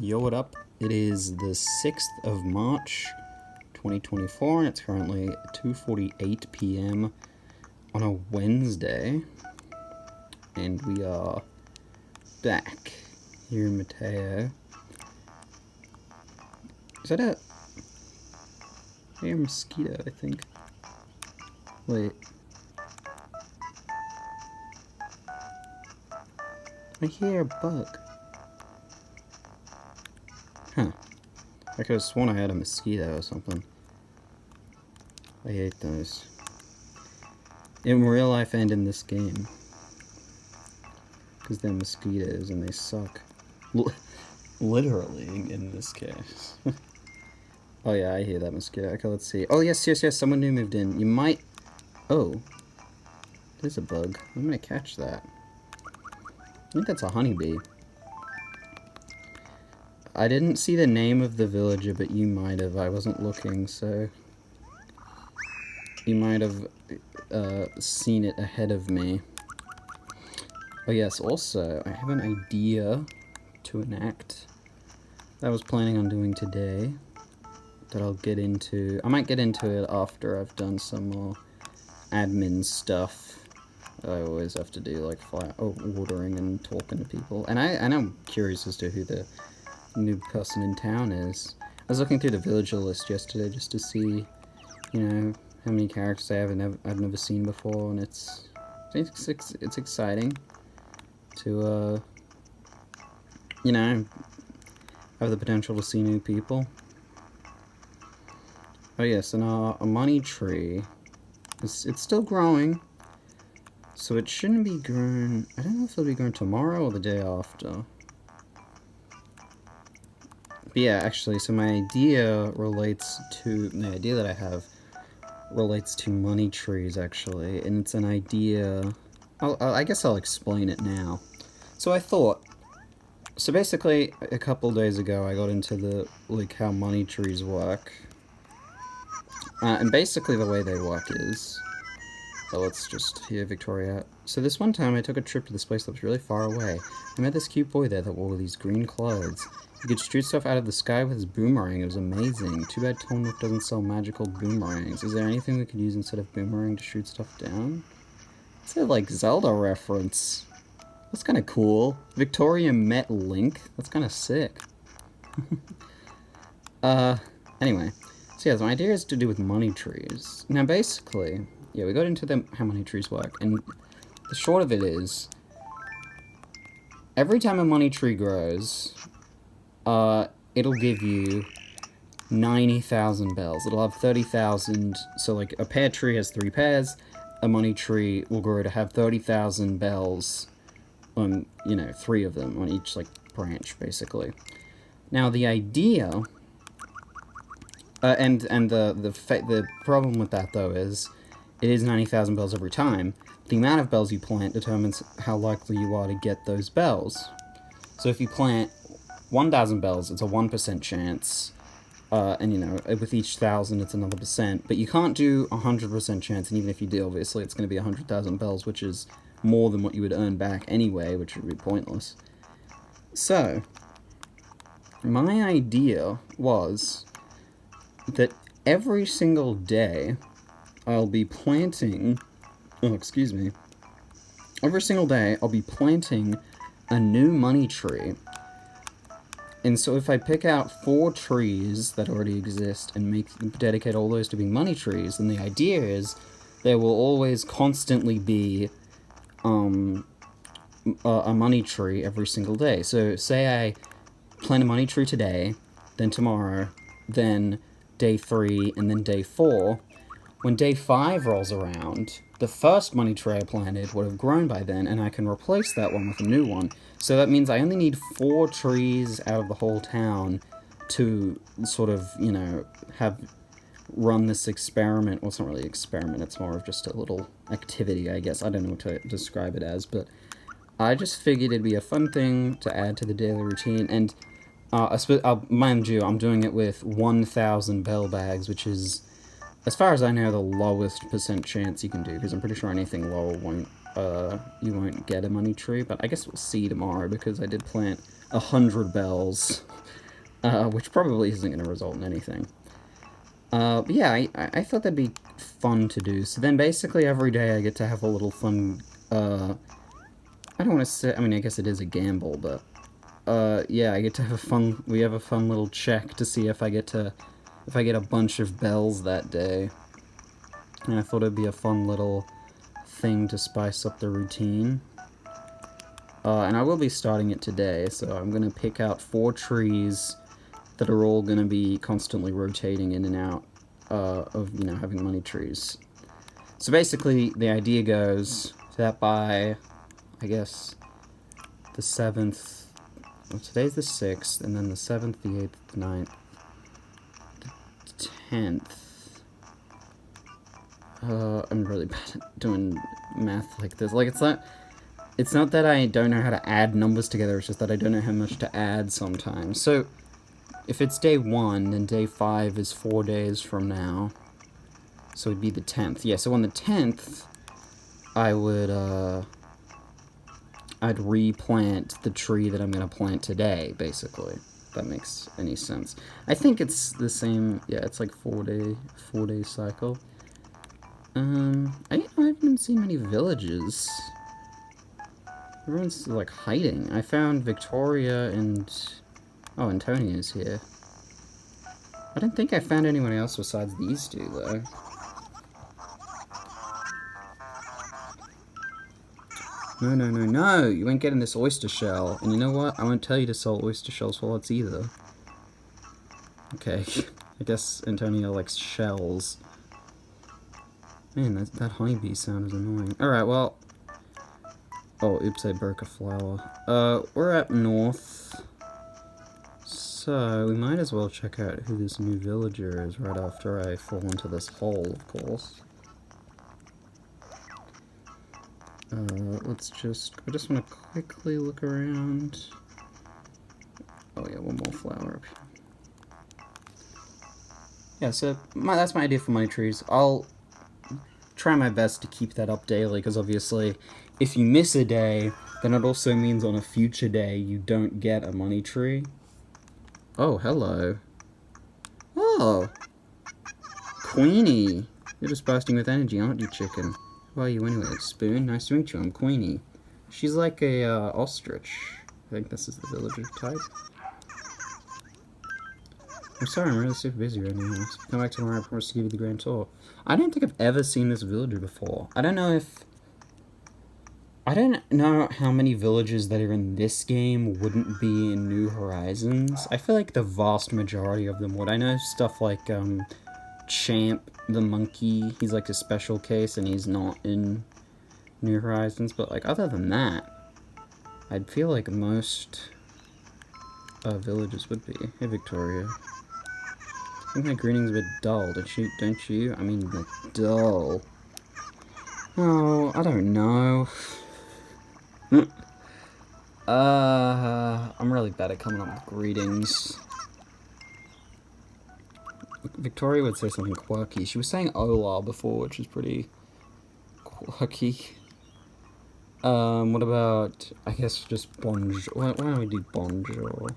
Yo, what up? It is the 6th of March, 2024, and it's currently 2:48 p.m. on a Wednesday, and we are back here in Mateiio. Is that a mosquito, I think? Wait. I hear a bug. Huh. I could have sworn I had a mosquito or something. I hate those. In real life and in this game. Because they're mosquitoes and they suck. Literally, in this case. Oh yeah, I hear that mosquito. Okay, let's see. Oh yes, someone new moved in. You might... Oh. There's a bug. I'm gonna catch that. I think that's a honeybee. I didn't see the name of the villager, but you might have. I wasn't looking, so... You might have seen it ahead of me. Oh yes, also, I have an idea to enact that I was planning on doing today, that I'll get into. I might get into it after I've done some more admin stuff. I always have to do, like, ordering and talking to people. And I'm curious as to who the new person in town is. I was looking through the villager list yesterday just to see, you know, how many characters I've never seen before, and it's exciting to, you know, have the potential to see new people. Oh yes, and our money tree, it's still growing, so it shouldn't be grown. I don't know if it'll be grown tomorrow or the day after. But yeah, actually, so my idea relates to, the idea that I have relates to money trees, actually, and it's an idea, I guess I'll explain it now. So I thought, so basically, a couple days ago, I got into the, like, how money trees work, and basically the way they work is, so let's just hear Victoria out. So this one time, I took a trip to this place that was really far away. I met this cute boy there that wore these green clothes. He could shoot stuff out of the sky with his boomerang. It was amazing. Too bad Tonwood doesn't sell magical boomerangs. Is there anything we could use instead of boomerang to shoot stuff down? It's a, like, Zelda reference. That's kind of cool. Victoria met Link. That's kind of sick. Anyway. So yeah, my idea is to do with money trees. Now basically, yeah, we got into how money trees work, and the short of it is, every time a money tree grows, it'll give you 90,000 bells. It'll have 30,000, so like a pear tree has 3 pears, a money tree will grow to have 30,000 bells on, you know, 3 of them on each, like, branch, basically. Now the idea, and the problem with that, though, is it is 90,000 bells every time. The amount of bells you plant determines how likely you are to get those bells. So if you plant 1,000 bells, it's a 1% chance, and, you know, with each 1,000, it's another percent, but you can't do 100% chance, and even if you do, obviously, it's going to be 100,000 bells, which is more than what you would earn back anyway, which would be pointless. So, my idea was that every single day, I'll be planting, every single day, I'll be planting a new money tree. And so if I pick out 4 trees that already exist and dedicate all those to being money trees, then the idea is there will always constantly be a money tree every single day. So say I plant a money tree today, then tomorrow, then day 3, and then day 4. When day 5 rolls around, the first money tree I planted would have grown by then, and I can replace that one with a new one. So that means I only need 4 trees out of the whole town to sort of, you know, run this experiment. Well, it's not really an experiment, it's more of just a little activity, I guess. I don't know what to describe it as, but I just figured it'd be a fun thing to add to the daily routine, and mind you, I'm doing it with 1,000 bell bags, which is, as far as I know, the lowest percent chance you can do, because I'm pretty sure anything lower won't you won't get a money tree, but I guess we'll see tomorrow, because I did plant 100 bells, which probably isn't going to result in anything. But yeah, I thought that'd be fun to do. So then basically every day I get to have a little fun, I don't want to say, I mean, I guess it is a gamble, but, yeah, I get to have a fun, we have a fun little check to see if I get a bunch of bells that day. And I thought it'd be a fun little thing to spice up the routine. And I will be starting it today, so I'm going to pick out 4 trees that are all going to be constantly rotating in and out of, you know, having money trees. So basically, the idea goes that by, I guess, the 7th, well, today's the 6th, and then the 7th, the 8th, the 9th, the 10th. I'm really bad at doing math like this. Like, it's not that I don't know how to add numbers together, it's just that I don't know how much to add sometimes. So, if it's day 1, then day 5 is 4 days from now. So it'd be the 10th. Yeah, so on the 10th, I would, I'd replant the tree that I'm gonna plant today, basically. If that makes any sense. I think it's the same, yeah, it's like 4-day cycle. I haven't seen many villages. Everyone's, like, hiding. I found Victoria and... oh, Antonio's here. I don't think I found anyone else besides these two, though. No, no, no, no! You ain't getting this oyster shell. And you know what? I won't tell you to sell oyster shells for lots either. Okay. I guess Antonio likes shells. Man, that honeybee sound is annoying. Alright, well... oh, oops, I broke a flower. We're up north. So, we might as well check out who this new villager is right after I fall into this hole, of course. Let's just... I just want to quickly look around. Oh yeah, one more flower up here. Yeah, so that's my idea for money trees. I'll try my best to keep that up daily, because obviously, if you miss a day, then it also means on a future day you don't get a money tree. Oh, hello. Oh! Queenie! You're just bursting with energy, aren't you, chicken? Who are you anyway? Spoon? Nice to meet you, I'm Queenie. She's like a, ostrich. I think this is the villager type. I'm sorry, I'm really super busy right now. So come back tomorrow, I promise to give you the grand tour. I don't think I've ever seen this villager before. I don't know how many villagers that are in this game wouldn't be in New Horizons. I feel like the vast majority of them would. I know stuff like, Champ, the monkey, he's like a special case and he's not in New Horizons, but like, other than that, I'd feel like most, villagers would be. Hey, Victoria. I think my greeting's a bit dull, don't you? I mean, like, dull. Oh, I don't know. I'm really bad at coming up with greetings. Victoria would say something quirky. She was saying hola before, which is pretty quirky. What about, I guess, just bonjour? Why don't we do bonjour?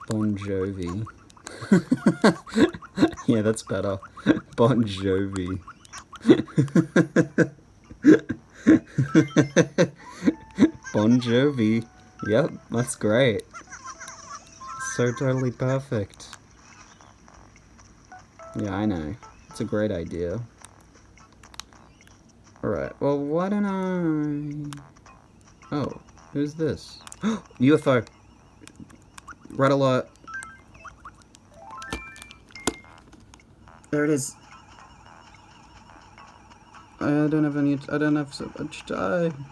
Bon Jovi. Yeah, that's better. Bon Jovi. Bon Jovi. Yep, that's great. So totally perfect. Yeah, I know. It's a great idea. Alright, well, why don't I... oh, who's this? UFO! Red alert! There it is. I don't have so much time.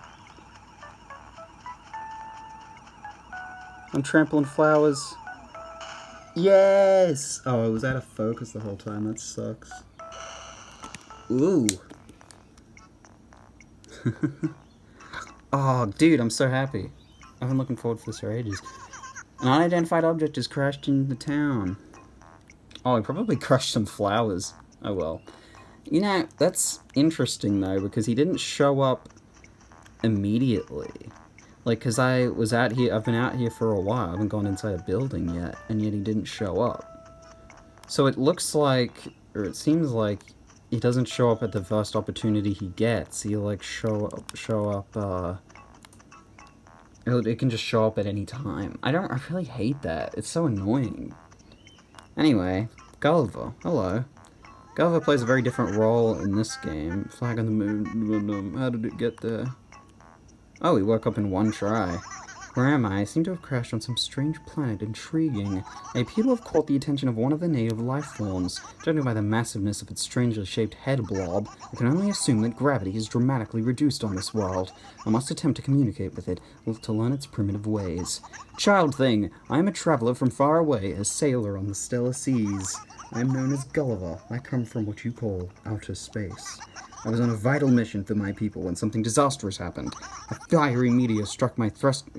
I'm trampling flowers. Yes! Oh, I was out of focus the whole time. That sucks. Ooh. Oh, dude, I'm so happy. I've been looking forward to this for ages. An unidentified object has crashed into the town. Oh, I probably crushed some flowers. Oh well. You know, that's interesting though, because he didn't show up immediately. Like, because I was out here, I've been out here for a while, I haven't gone inside a building yet, and yet he didn't show up. So it looks like, or it seems like, he doesn't show up at the first opportunity he gets. He'll, like, show up, it can just show up at any time. I really hate that. It's so annoying. Anyway, Gulliver. Hello. Gulliver plays a very different role in this game. Flag on the moon. How did it get there? Oh, he woke up in one try. Where am I? I seem to have crashed on some strange planet. Intriguing. I appear to have caught the attention of one of the native life forms. Judging by the massiveness of its strangely shaped head blob, I can only assume that gravity is dramatically reduced on this world. I must attempt to communicate with it, to learn its primitive ways. Child thing, I am a traveler from far away, a sailor on the stellar seas. I am known as Gulliver. I come from what you call outer space. I was on a vital mission for my people when something disastrous happened. A fiery meteor struck my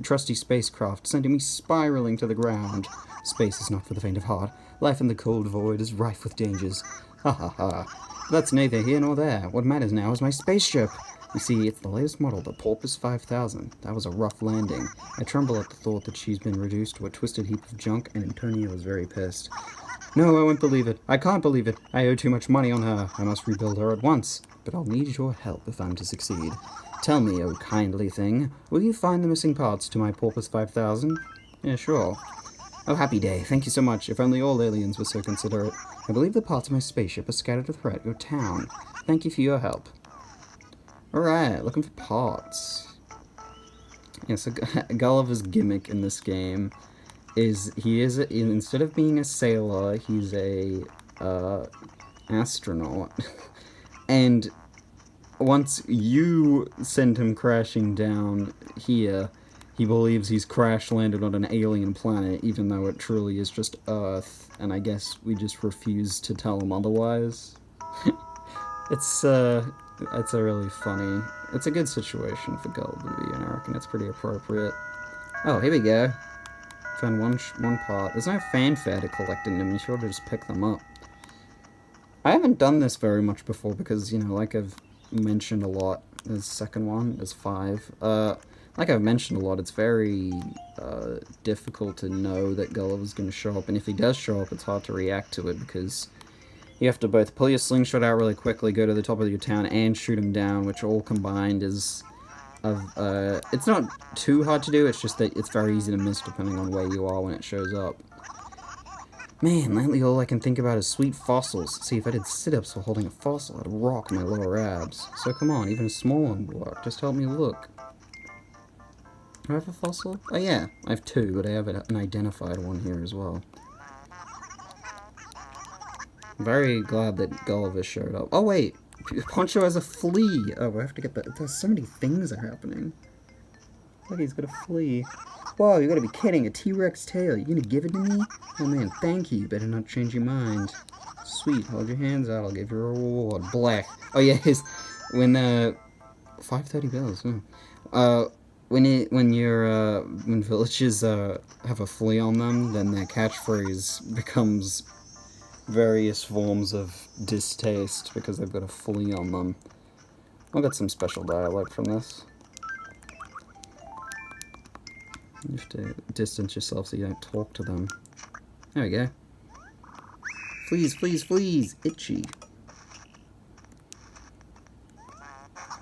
trusty spacecraft, sending me spiraling to the ground. Space is not for the faint of heart. Life in the cold void is rife with dangers. Ha ha ha. But that's neither here nor there. What matters now is my spaceship. You see, it's the latest model, the Porpoise 5000. That was a rough landing. I tremble at the thought that she's been reduced to a twisted heap of junk, and Antonio is very pissed. No, I won't believe it. I can't believe it. I owe too much money on her. I must rebuild her at once. But I'll need your help if I'm to succeed. Tell me, oh kindly thing, will you find the missing parts to my Porpoise 5000? Yeah, sure. Oh, happy day. Thank you so much. If only all aliens were so considerate. I believe the parts of my spaceship are scattered throughout your town. Thank you for your help. Alright, looking for parts. Yeah, so Gulliver's gimmick in this game is instead of being a sailor, he's a astronaut. And once you send him crashing down here, he believes he's crash landed on an alien planet, even though it truly is just Earth, and I guess we just refuse to tell him otherwise. It's a really funny, it's a good situation for Gulliver to be in, I reckon it's pretty appropriate. Oh, here we go. Found one part. There's no fanfare to collecting them, you should just pick them up. I haven't done this very much before because, you know, like I've mentioned a lot, there's the second one, there's 5. Like I've mentioned a lot, it's very difficult to know that Gulliver's going to show up, and if he does show up, it's hard to react to it because you have to both pull your slingshot out really quickly, go to the top of your town, and shoot him down, which all combined is it's not too hard to do, it's just that it's very easy to miss depending on where you are when it shows up. Man, lately all I can think about is sweet fossils. See, if I did sit-ups while holding a fossil, I'd rock my lower abs. So come on, even a small one would work. Just help me look. Do I have a fossil? Oh yeah, I have 2, but I have an identified one here as well. I'm very glad that Gulliver showed up. Oh wait, Poncho has a flea. Oh, I have to get that. There's so many things are happening. Look, he's got a flea. Whoa, you gotta be kidding, a T-Rex tail. You gonna give it to me? Oh man, thank you. Better not change your mind. Sweet, hold your hands out, I'll give you a reward. Black. Oh yeah, when 530 bills. When villages have a flea on them, then their catchphrase becomes various forms of distaste because they've got a flea on them. I'll get some special dialogue from this. You have to distance yourself so you don't talk to them. There we go. Fleas, fleas, fleas! Itchy.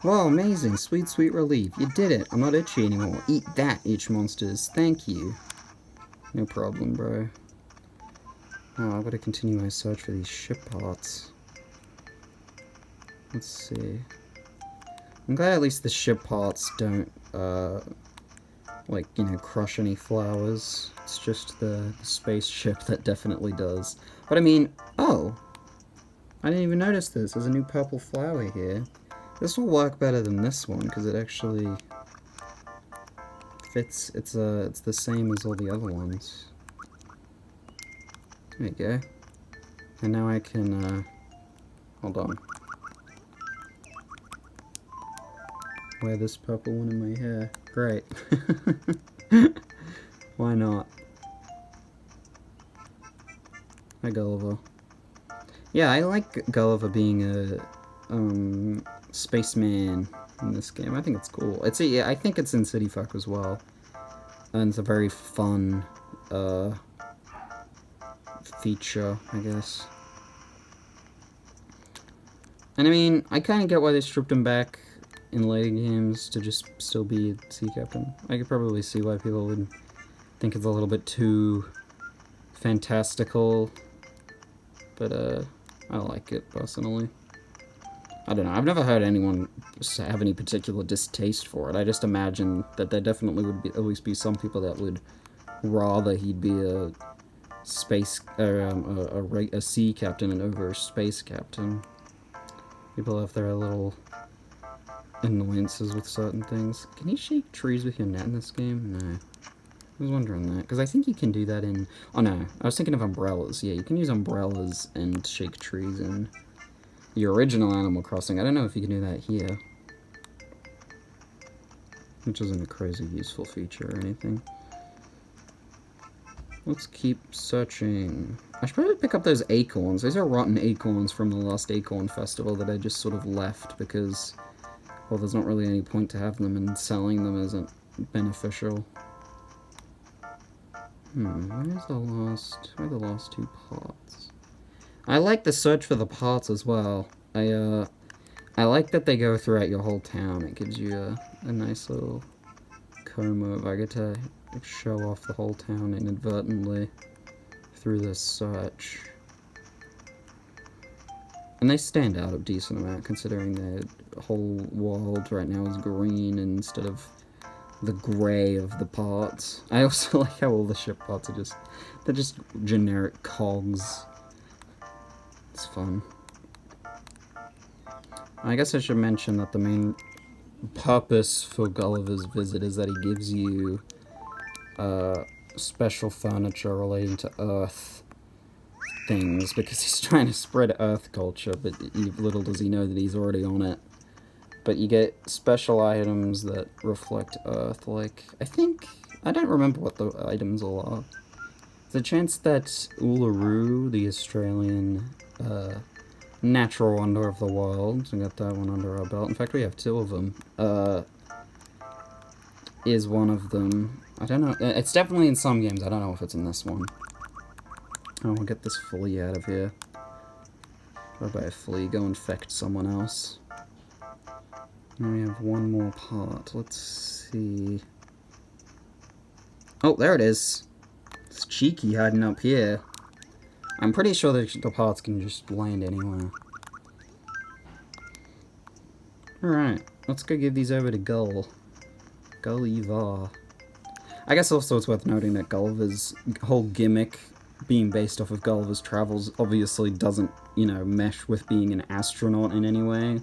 Wow, amazing! Sweet, sweet relief. You did it! I'm not itchy anymore. Eat that, itch monsters. Thank you. No problem, bro. Oh, I've got to continue my search for these ship parts. Let's see. I'm glad at least the ship parts don't, like, you know, crush any flowers. It's just the spaceship that definitely does. But I mean, oh! I didn't even notice this. There's a new purple flower here. This will work better than this one, because it actually fits. It's the same as all the other ones. There you go. And now I can, hold on. Wear this purple one in my hair. Great. Why not? Hi, Gulliver. Yeah, I like Gulliver being a, spaceman. in this game. I think it's cool. I think it's in City Folk as well. And it's a very fun, feature, I guess. And I mean, I kind of get why they stripped him back in later games to just still be a sea captain. I could probably see why people would think it's a little bit too fantastical, but I like it personally. I don't know, I've never heard anyone have any particular distaste for it. I just imagine that there definitely would be, at least be some people that would rather he'd be a space, a sea captain over a space captain. People have their little annoyances with certain things. Can you shake trees with your net in this game? No. I was wondering that, because I think you can do that in... Oh no, I was thinking of umbrellas. Yeah, you can use umbrellas and shake trees in the original Animal Crossing. I don't know if you can do that here. Which isn't a crazy useful feature or anything. Let's keep searching. I should probably pick up those acorns. Those are rotten acorns from the last Acorn Festival that I just sort of left because, well, there's not really any point to have them, and selling them isn't beneficial. Where are the last two parts? I like the search for the parts as well. I like that they go throughout your whole town. It gives you a nice little comb over. I get to show off the whole town inadvertently through this search. And they stand out a decent amount considering the whole world right now is green instead of the grey of the parts. I also like how all the ship parts are they're just generic cogs. It's fun. I guess I should mention that the main purpose for Gulliver's visit is that he gives you special furniture relating to Earth things, because he's trying to spread Earth culture, but little does he know that he's already on it. But you get special items that reflect Earth, like, I don't remember what the items all are. There's a chance that Uluru, the Australian natural wonder of the world, we got that one under our belt, in fact we have two of them, is one of them. I don't know, it's definitely in some games, I don't know if it's in this one. Oh, we'll get this flea out of here. Or by a flea, go infect someone else. And we have one more part. Let's see. Oh, there it is. It's cheeky hiding up here. I'm pretty sure that the parts can just land anywhere. Alright, let's go give these over to Gulliver. I guess also it's worth noting that Gulliver's whole gimmick, being based off of Gulliver's travels, obviously doesn't, you know, mesh with being an astronaut in any way.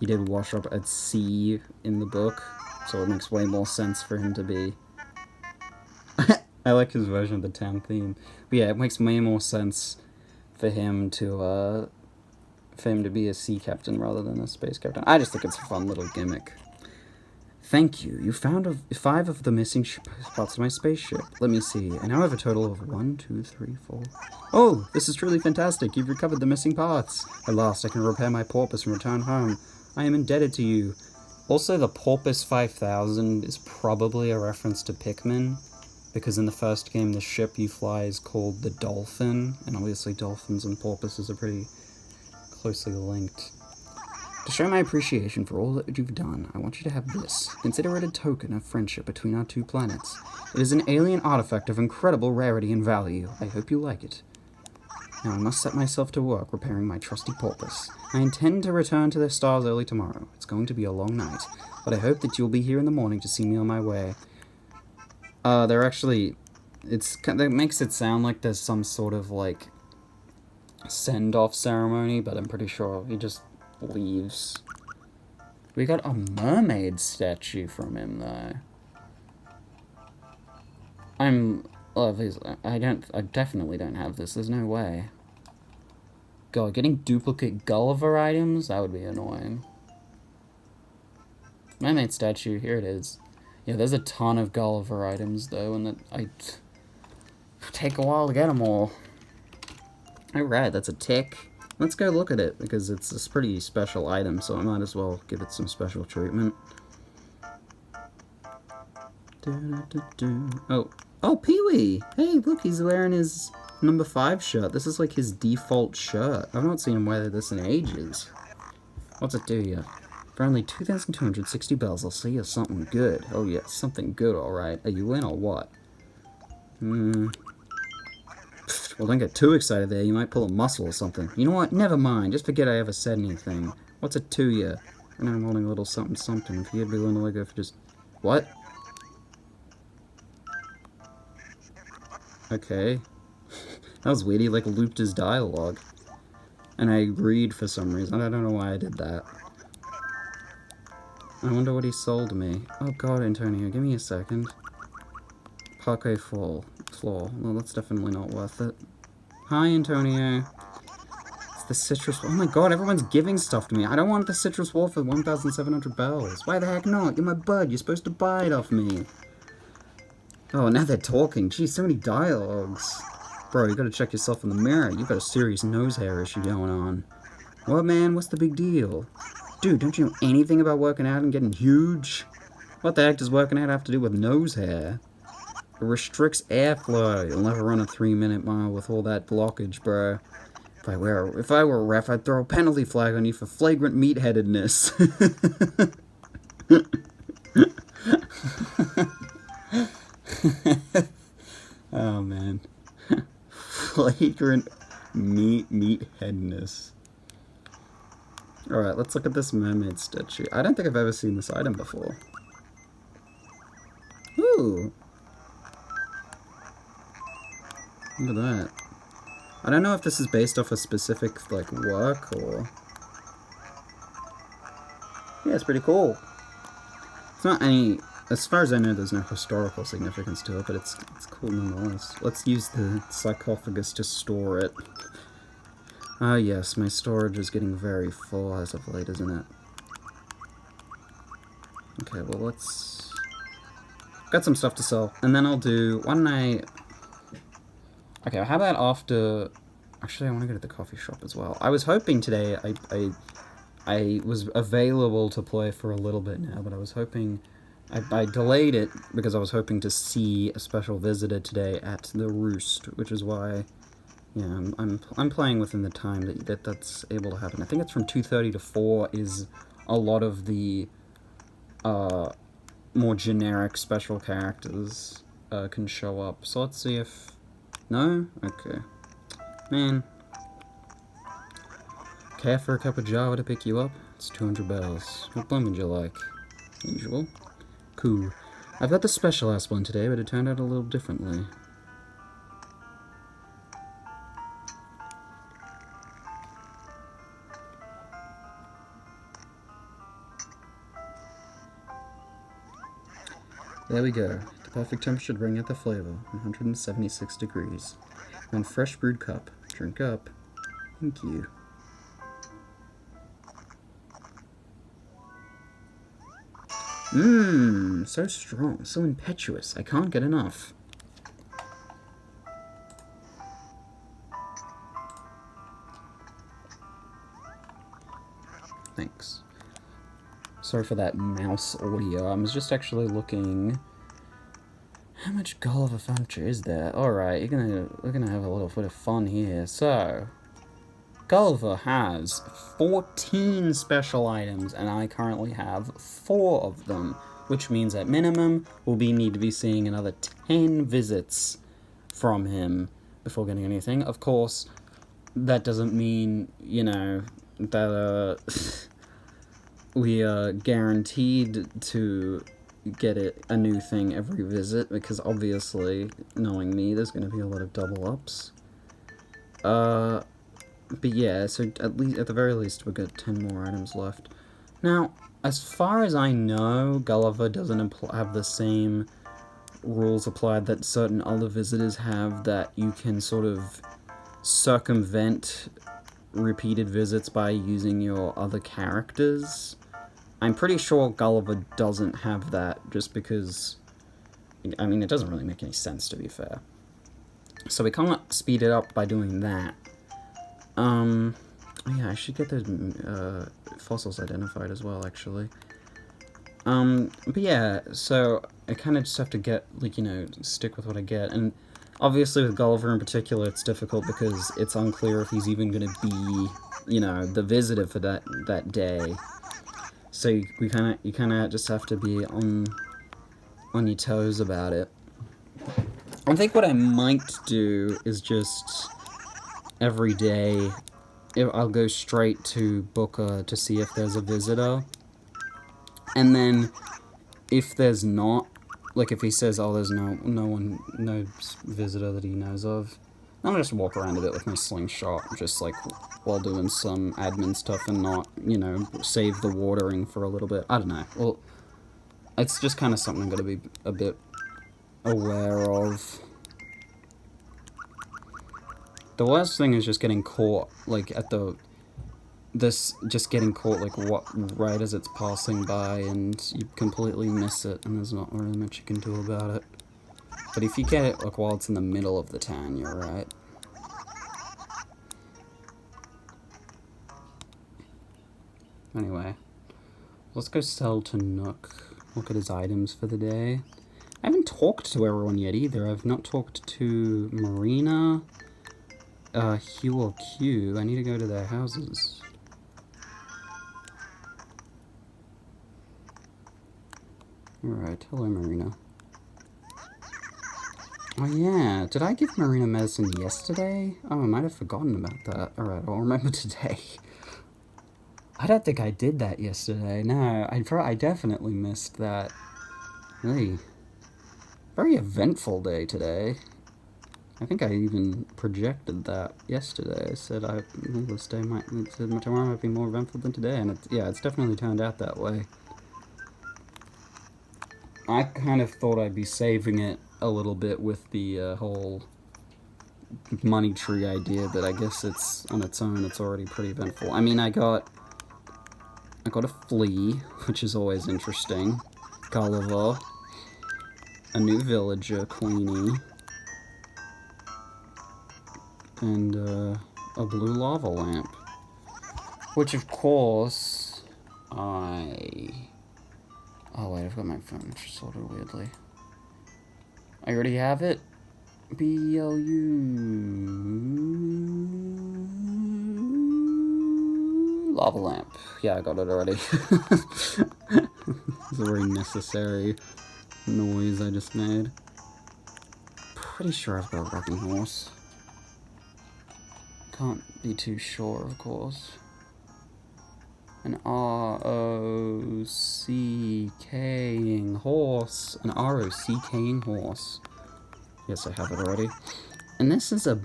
He did wash up at sea in the book, so it makes way more sense for him to be... I like his version of the town theme. But yeah, it makes way more sense for him to be a sea captain rather than a space captain. I just think it's a fun little gimmick. Thank you. You found 5 of the missing parts of my spaceship. Let me see. And now I have a total of 1, 2, 3, 4... Oh, this is truly fantastic. You've recovered the missing parts. At last, I can repair my porpoise and return home. I am indebted to you. Also, the Porpoise 5000 is probably a reference to Pikmin, because in the first game, the ship you fly is called the Dolphin, and obviously dolphins and porpoises are pretty closely linked. To show my appreciation for all that you've done, I want you to have this. Consider it a token of friendship between our two planets. It is an alien artifact of incredible rarity and value. I hope you like it. Now I must set myself to work repairing my trusty porpoise. I intend to return to the stars early tomorrow. It's going to be a long night, but I hope that you'll be here in the morning to see me on my way. They're actually... that makes it sound like there's some sort of, like, send-off ceremony, but I'm pretty sure he just leaves. We got a mermaid statue from him, though. I definitely don't have this. There's no way. God, getting duplicate Gulliver items? That would be annoying. Mermaid statue, here it is. Yeah, there's a ton of Gulliver items, though, and I take a while to get them all. Alright, that's a tick. Let's go look at it, because it's this pretty special item, so I might as well give it some special treatment. Oh. Oh, Peewee! Hey, look, he's wearing his number 5 shirt. This is like his default shirt. I've not seen him wear this in ages. What's it do you? For only 2,260 bells, I'll see you something good. Oh yeah, something good, alright. Are you in or what? Well, don't get too excited there. You might pull a muscle or something. You know what? Never mind. Just forget I ever said anything. What's it to you? And I'm holding a little something something. If you'd be willing to let go for just... What? Okay. That was weird. He, like, looped his dialogue. And I agreed for some reason. I don't know why I did that. I wonder what he sold me. Oh god, Antonio, give me a second. Parquet floor. Well, that's definitely not worth it. Hi, Antonio. It's the citrus... Oh my god, everyone's giving stuff to me. I don't want the citrus wall for 1,700 bells. Why the heck not? You're my bud. You're supposed to buy it off me. Oh, now they're talking. Geez, so many dialogues. Bro, you gotta check yourself in the mirror. You've got a serious nose hair issue going on. What, man? What's the big deal? Dude, don't you know anything about working out and getting huge? What the heck does working out have to do with nose hair? It restricts airflow. You'll never run a 3-minute mile with all that blockage, bro. If I were a ref, I'd throw a penalty flag on you for flagrant meatheadedness. Oh, man. Flagrant meatheadedness. Alright, let's look at this mermaid statue. I don't think I've ever seen this item before. Ooh! Look at that. I don't know if this is based off a specific, like, work, or... Yeah, it's pretty cool. It's not any... As far as I know, there's no historical significance to it, but it's cool nonetheless. Let's use the sarcophagus to store it. Ah yes, my storage is getting very full as of late, isn't it? Okay, well let's... Got some stuff to sell, and then I'll do... Why don't I... Okay, how about after... Actually, I want to go to the coffee shop as well. I was hoping today I was available to play for a little bit now, but I was hoping... I delayed it because I was hoping to see a special visitor today at the Roost, which is why... Yeah, I'm playing within the time that's able to happen. I think it's from 2:30 to 4 is a lot of the more generic special characters can show up. So let's see if... No? Okay. Man. Care for a cup of Java to pick you up? It's 200 bells. What blend would you like? Usual. Cool. I've got the special ass one today, but it turned out a little differently. There we go. The perfect temperature to bring out the flavor. 176 degrees. One fresh brewed cup. Drink up. Thank you. Mmm, so strong, so impetuous. I can't get enough. Thanks. Sorry for that mouse audio. I was just actually looking... How much Gulliver furniture is there? Alright, we're gonna have a little bit of fun here. So, Gulliver has 14 special items, and I currently have 4 of them, which means at minimum, we'll need to be seeing another 10 visits from him before getting anything. Of course, that doesn't mean, you know, that, we are guaranteed to get a new thing every visit, because obviously, knowing me, there's going to be a lot of double ups. But yeah, so at the very least, we've got 10 more items left. Now, as far as I know, Gulliver doesn't have the same rules applied that certain other visitors have, that you can sort of circumvent repeated visits by using your other characters. I'm pretty sure Gulliver doesn't have that, just because, I mean, it doesn't really make any sense, to be fair. So we can't speed it up by doing that. Oh yeah, I should get those fossils identified as well, actually. But yeah, so I kind of just have to get, like, you know, stick with what I get. And obviously with Gulliver in particular, it's difficult because it's unclear if he's even going to be, you know, the visitor for that day. So you kind of just have to be on your toes about it. I think what I might do is just every day I'll go straight to Booker to see if there's a visitor. And then if there's not, like if he says, oh, there's no visitor that he knows of, I'll just walk around a bit with my slingshot, just like while doing some admin stuff and not, you know, save the watering for a little bit. I don't know. Well, it's just kind of something I'm going to be a bit aware of. The worst thing is just getting caught, like, at just getting caught, like, right as it's passing by, and you completely miss it, and there's not really much you can do about it. But if you get it, like, while it's in the middle of the town, you're right. Anyway, let's go sell to Nook, look at his items for the day. I haven't talked to everyone yet, either. I've not talked to Marina, Hugh or Q. I need to go to their houses. Alright, hello Marina. Oh yeah, did I give Marina medicine yesterday? Oh, I might have forgotten about that. Alright, I'll remember today. I don't think I did that yesterday. No, I definitely missed that. Hey, very eventful day today. I think I even projected that yesterday. I said tomorrow might be more eventful than today, and it's definitely turned out that way. I kind of thought I'd be saving it a little bit with the whole money tree idea, but I guess it's on its own. It's already pretty eventful. I mean, I got a flea, which is always interesting. Gulliver, a new villager, Queenie, and a blue lava lamp. Which, of course, oh wait, I've got my phone sorted weirdly. I already have it. BLU lava lamp. Yeah, I got it already. It's a very necessary noise I just made. Pretty sure I've got a rocking horse. Can't be too sure, of course. An R-O-C-K-ing horse. An R-O-C-K-ing horse. Yes, I have it already. And this is a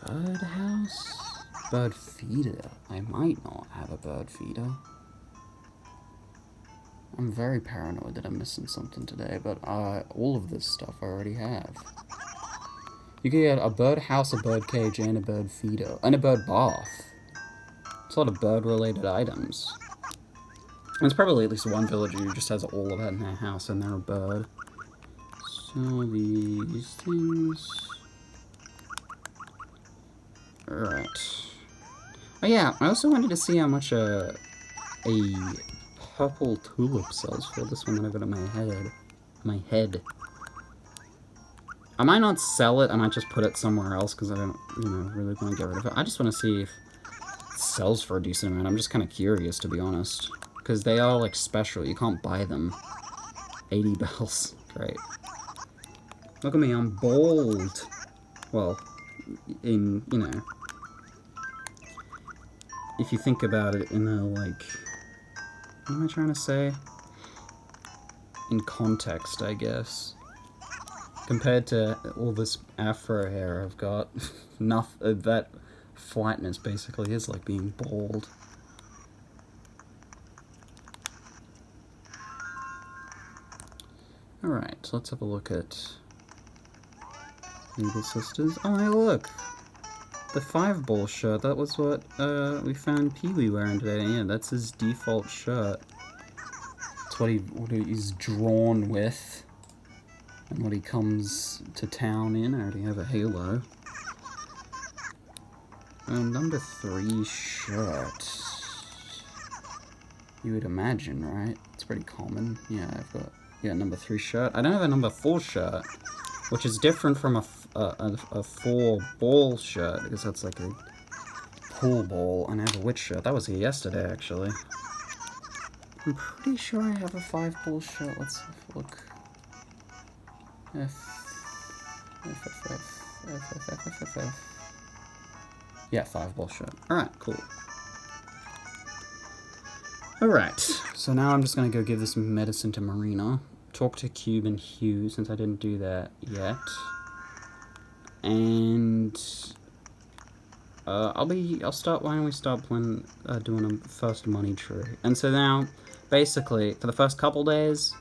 birdhouse? Bird feeder. I might not have a bird feeder. I'm very paranoid that I'm missing something today, but all of this stuff I already have. You can get a birdhouse, a bird cage, and a bird feeder. And a bird bath. It's a lot of bird-related items. There's probably at least one villager who just has all of that in their house and they're a bird. So these things... Alright. Oh yeah, I also wanted to see how much a purple tulip sells for. This one that I've got in my head. I might not sell it, I might just put it somewhere else because I don't, really want to get rid of it. I just want to see if it sells for a decent amount. I'm just kind of curious, to be honest. Because they are, like, special. You can't buy them. 80 bells. Great. Look at me, I'm bald. Well, if you think about it in a, like... What am I trying to say? In context, I guess. Compared to all this afro hair I've got, that flatness basically is like being bald. Alright, so let's have a look at Little Sisters. Oh, hey, look! The 5-ball shirt, that was what we found Peewee wearing today. Yeah, that's his default shirt. It's what he's drawn with. And what he comes to town in. I already have a halo. Number 3 shirt. You would imagine, right? It's pretty common. Yeah, I've got, yeah, number 3 shirt. I don't have a number 4 shirt, which is different from a 4 ball shirt, because that's like a pool ball, and I have a witch shirt. That was here yesterday, actually. I'm pretty sure I have a 5 ball shirt. Let's have a look. Yeah, 5 ball shirt. Alright, cool. Alright, so now I'm just gonna go give this medicine to Marina. Talk to Cube and Hugh, since I didn't do that yet. And I'll start, why don't we start doing a first money tree. And so now, basically, for the first couple days,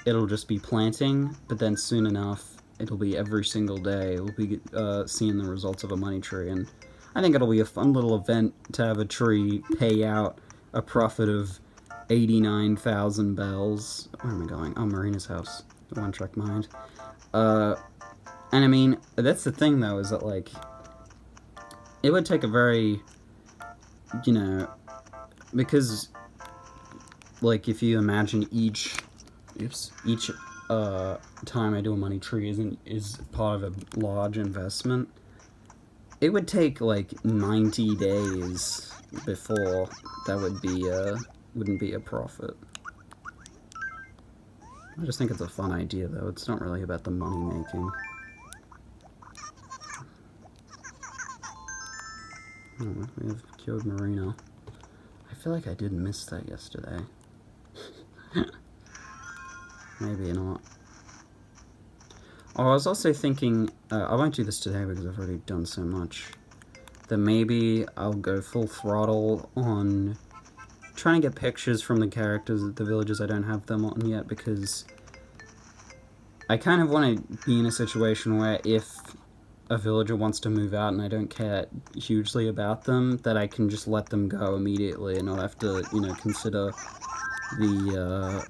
it'll just be planting, but then soon enough, it'll be every single day, we'll be seeing the results of a money tree, and I think it'll be a fun little event to have a tree pay out a profit of 89,000 bells. Where am I going? Oh, Marina's house. One track mind. And I mean, that's the thing though, is that like, it would take a very, you know, because, like, if you imagine each time I do a money tree is part of a large investment, it would take like 90 days before that would be wouldn't be a profit. I just think it's a fun idea though. It's not really about the money making. Oh, we have cured Marina. I feel like I did miss that yesterday. Maybe not. Oh, I was also thinking, I won't do this today because I've already done so much, that maybe I'll go full throttle on trying to get pictures from the characters of the villages I don't have them on yet, because I kind of want to be in a situation where if a villager wants to move out and I don't care hugely about them, that I can just let them go immediately and not have to, you know, consider the,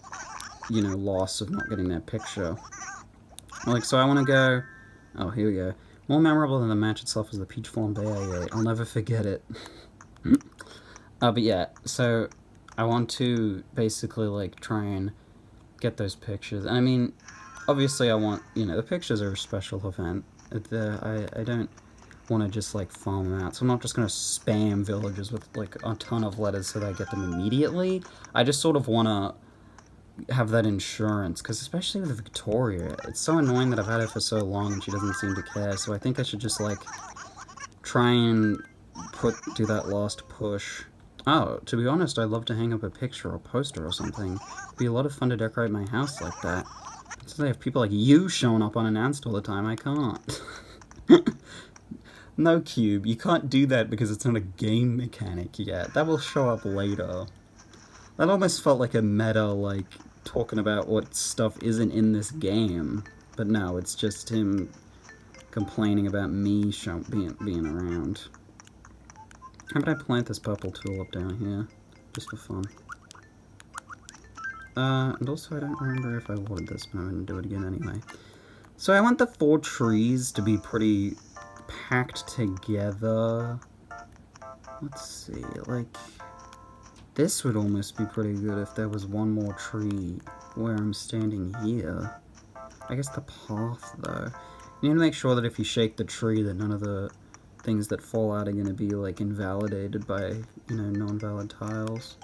you know, loss of not getting that picture. Like, so I want to go... Oh, here we go. More memorable than the match itself is the peach flambe I ate. I'll never forget it. But yeah, so I want to basically, like, try and get those pictures. And I mean, obviously I want, you know, the pictures are a special event. I don't want to just, like, farm them out. So I'm not just going to spam villagers with, like, a ton of letters so that I get them immediately. I just sort of want to have that insurance, because especially with Victoria, it's so annoying that I've had her for so long and she doesn't seem to care, so I think I should just, like, try and do that last push. Oh, to be honest, I'd love to hang up a picture or a poster or something. It'd be a lot of fun to decorate my house like that. Since I have people like you showing up unannounced all the time, I can't. No, Cube, you can't do that because it's not a game mechanic yet. That will show up later. That almost felt like a meta, like, talking about what stuff isn't in this game. But no, it's just him complaining about me being around. How about I plant this purple tulip down here? Just for fun. And also I don't remember if I watered this, but I'm going to do it again anyway. So I want the 4 trees to be pretty packed together. Let's see, like... This would almost be pretty good if there was one more tree where I'm standing here. I guess the path, though. You need to make sure that if you shake the tree that none of the things that fall out are going to be, like, invalidated by, you know, non-valid tiles.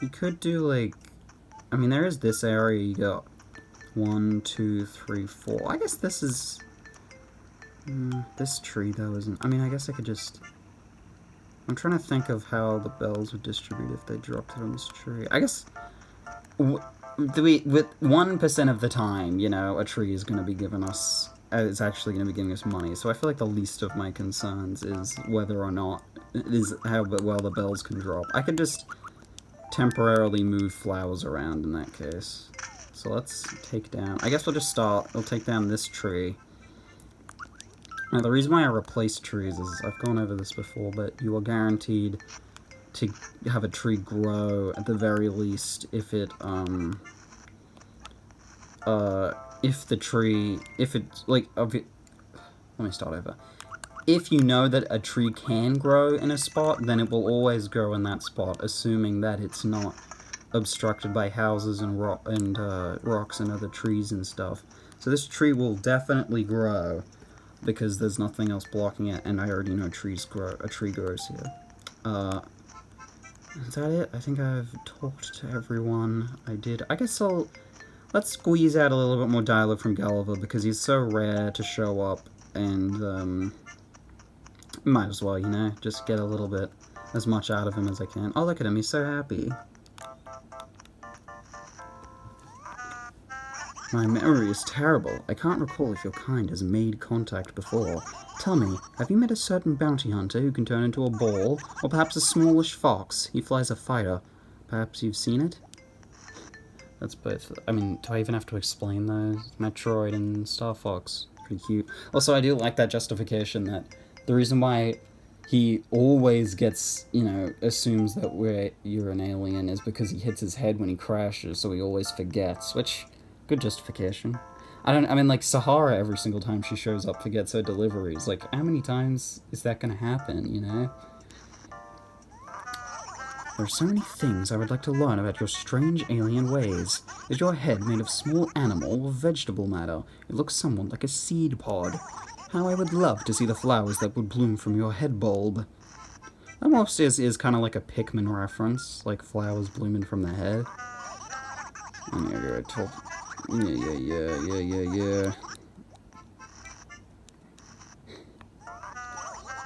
You could do, like... I mean, there is this area you got 1, 2, 3, 4. I guess this is... this tree, though, isn't... I mean, I guess I could just... I'm trying to think of how the bells would distribute if they dropped it on this tree. I guess with 1% of the time, you know, a tree is going to be giving us, it's actually going to be giving us money. So I feel like the least of my concerns is whether or not, is how well the bells can drop. I could just temporarily move flowers around in that case. So let's take down, I guess we'll just start, we'll take down this tree. Now, the reason why I replace trees is, I've gone over this before, but you are guaranteed to have a tree grow, at the very least, if it, if the tree, if it's, like, let me start over. if you know that a tree can grow in a spot, then it will always grow in that spot, assuming that it's not obstructed by houses and rocks and other trees and stuff. So this tree will definitely grow because there's nothing else blocking it, and I already know trees grow. A tree grows here. Is that it? I think I've talked to everyone. I did. I guess let's squeeze out a little bit more dialogue from Gulliver because he's so rare to show up, and might as well, you know, just get a little bit as much out of him as I can. Oh, look at him, he's so happy. My memory is terrible. I can't recall if your kind has made contact before. Tell me, have you met a certain bounty hunter who can turn into a ball? Or perhaps a smallish fox? He flies a fighter. Perhaps you've seen it? That's both. I mean, do I even have to explain those? Metroid and Star Fox. Pretty cute. Also, I do like that justification that the reason why he always gets, you know, assumes that you're an alien is because he hits his head when he crashes, so he always forgets, which... good justification. I mean, like, Sahara, every single time she shows up, forgets her deliveries. Like, how many times is that gonna happen, you know? There are so many things I would like to learn about your strange alien ways. Is your head made of small animal or vegetable matter? It looks somewhat like a seed pod. How I would love to see the flowers that would bloom from your head bulb. That almost is kind of like a Pikmin reference, like flowers blooming from the head. And you're talk. Yeah.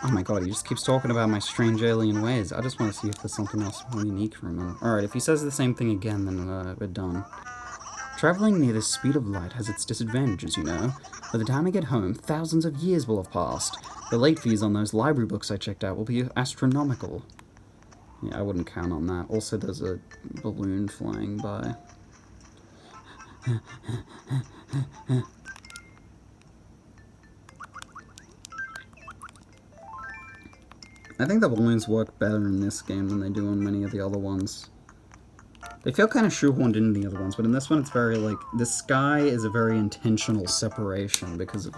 Oh my god, he just keeps talking about my strange alien ways. I just want to see if there's something else more unique from him. Alright, if he says the same thing again, then we're done. Traveling near the speed of light has its disadvantages, you know. By the time I get home, thousands of years will have passed. The late fees on those library books I checked out will be astronomical. Yeah, I wouldn't count on that. Also, there's a balloon flying by. I think the balloons work better in this game than they do in many of the other ones. They feel kind of shoehorned in the other ones, but in this one it's very, like, the sky is a very intentional separation because of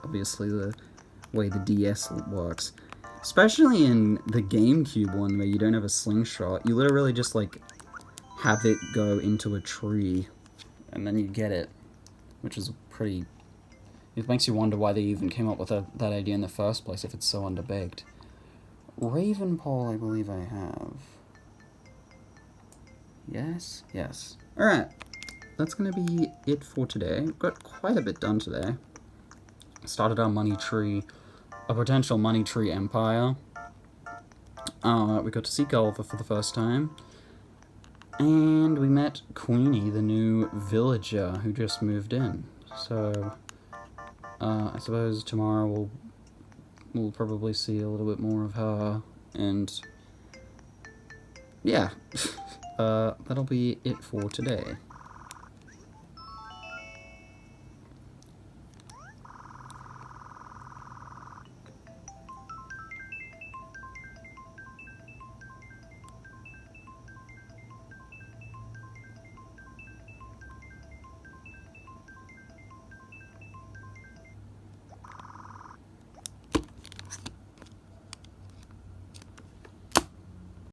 obviously the way the DS works. Especially in the GameCube one where you don't have a slingshot, you literally just, like, have it go into a tree, and then you get it, which is pretty... It makes you wonder why they even came up with that idea in the first place if it's so underbaked. Ravenpaw, I believe I have. Yes? Yes. Alright. That's gonna be it for today. We've got quite a bit done today. Started our money tree, a potential money tree empire. We got to see Gulliver for the first time. And we met Queenie, the new villager who just moved in. So, I suppose tomorrow we'll probably see a little bit more of her, and yeah, that'll be it for today.